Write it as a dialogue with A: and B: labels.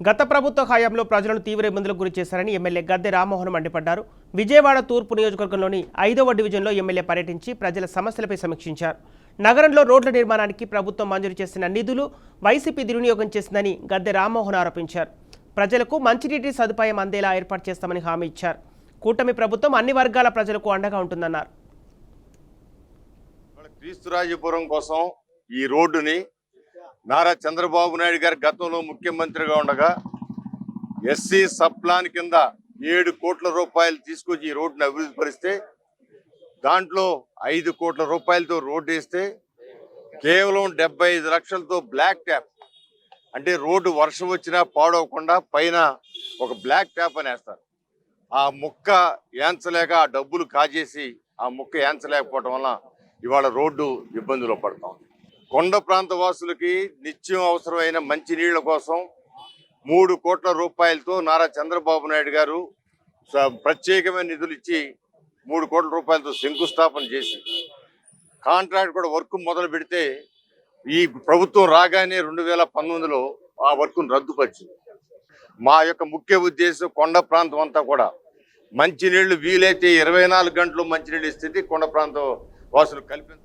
A: గత ప్రభుత్వ హయాంలో ప్రజలను తీవ్ర ఇబ్బందులకు గురి చేశారని ఎమ్మెల్యే గద్దె రామ్మోహన్ మండిపడ్డారు. విజయవాడ తూర్పు నియోజకవర్గంలోని 5వ డివిజన్లో ఎమ్మెల్యే పర్యటించి ప్రజల సమస్యలపై సమీక్షించారు. నగరంలో రోడ్ల నిర్మాణానికి ప్రభుత్వం మంజూరు చేసిన నిధులు వైసీపీ దుర్వినియోగం చేసిందని గద్దె రామ్మోహన్ ఆరోపించారు. ప్రజలకు మంచినీటి సదుపాయం అందేలా ఏర్పాటు చేస్తామని హామీ ఇచ్చారు. కూటమి ప్రభుత్వం అన్ని వర్గాల ప్రజలకు అండగా ఉంటుందన్నారు.
B: క్రీస్తురాజపురం కోసం ఈ రోడ్డుని నారా చంద్రబాబు నాయుడు గారు గతంలో ముఖ్యమంత్రిగా ఉండగా ఎస్సీ సబ్ ప్లాన్ కింద 7 కోట్ల రూపాయలు తీసుకొచ్చి ఈ రోడ్డును అభివృద్ధి పరిస్తే దాంట్లో 5 కోట్ల రూపాయలతో రోడ్డు వేస్తే కేవలం 75 లక్షలతో బ్లాక్ ట్యాప్ అంటే రోడ్డు వర్షం వచ్చినా పాడవకుండా పైన ఒక బ్లాక్ ట్యాప్ అని వేస్తారు. ఆ ముక్క ఏంచలేక ఆ డబ్బులు కాజేసి ఆ ముక్క ఏంచలేకపోవటం వల్ల ఇవాళ రోడ్డు ఇబ్బందులు పడతాం. కొండ ప్రాంత వాసులకి నిత్యం అవసరమైన మంచినీళ్ల కోసం 3 కోట్ల రూపాయలతో నారా చంద్రబాబు నాయుడు గారు ప్రత్యేకమైన నిధులు ఇచ్చి 3 కోట్ల రూపాయలతో శంకుస్థాపన చేసి కాంట్రాక్ట్ కూడా వర్క్ మొదలు పెడితే ఈ ప్రభుత్వం రాగానే 2019లో ఆ వర్క్ను రద్దుపరిచింది. మా యొక్క ముఖ్య ఉద్దేశం కొండ ప్రాంతం అంతా కూడా మంచినీళ్లు వీలైతే 24 గంటలు మంచినీళ్ళు స్థితి కొండ ప్రాంతం వాసులు కల్పించారు.